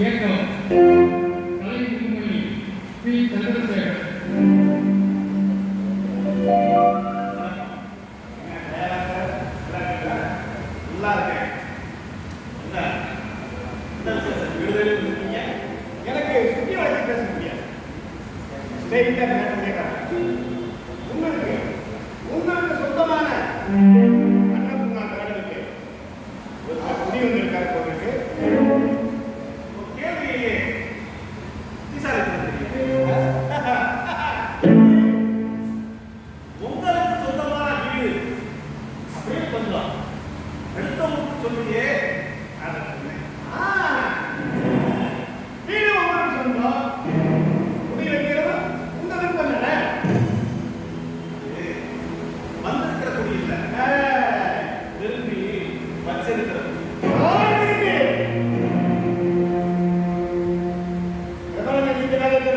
இயக்கம் கலை முகமணி பி சந்திரசேகர். எனக்கு சுற்றி வழக்கு பேச முடியாது. உங்களுக்கு உங்களுக்கு சொந்தமான அன்னபூர்ணா கடலுக்கு ஒரு குடி வந்திருக்காரு போட்டுருக்கு. கேள்வி உங்களுக்கு சொந்தமான வீடு அப்படியே சொல்லலாம். அடுத்தவங்களுக்கு சொல்லியே வீடு உங்களுக்கு சொந்தம், குடி வைக்கிறது உங்க விருப்பம் தானே. வந்திருக்கிற குடி இல்லை, விரும்பி வச்சிருக்கிற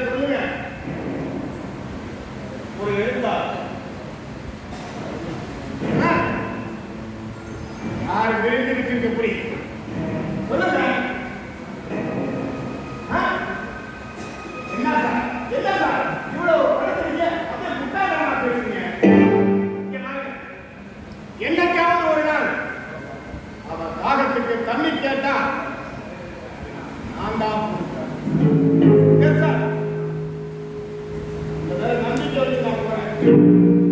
சொல்லுங்க. ஒரு எழுத்தாளர் யார் விரும்பி வச்சிருக்க புரி சொல்லுங்க. என்ன சார் என்ன சார் இவ்வளவு படிக்கிறீங்க, அப்படியே முட்டாளமா பேசுறீங்க. என்னைக்காவது ஒரு நாள் அவன் தாகத்துக்கு தண்ணி கேட்டா நான் தான் சார் நம்பிக்கை வச்சு நான் போறேன்.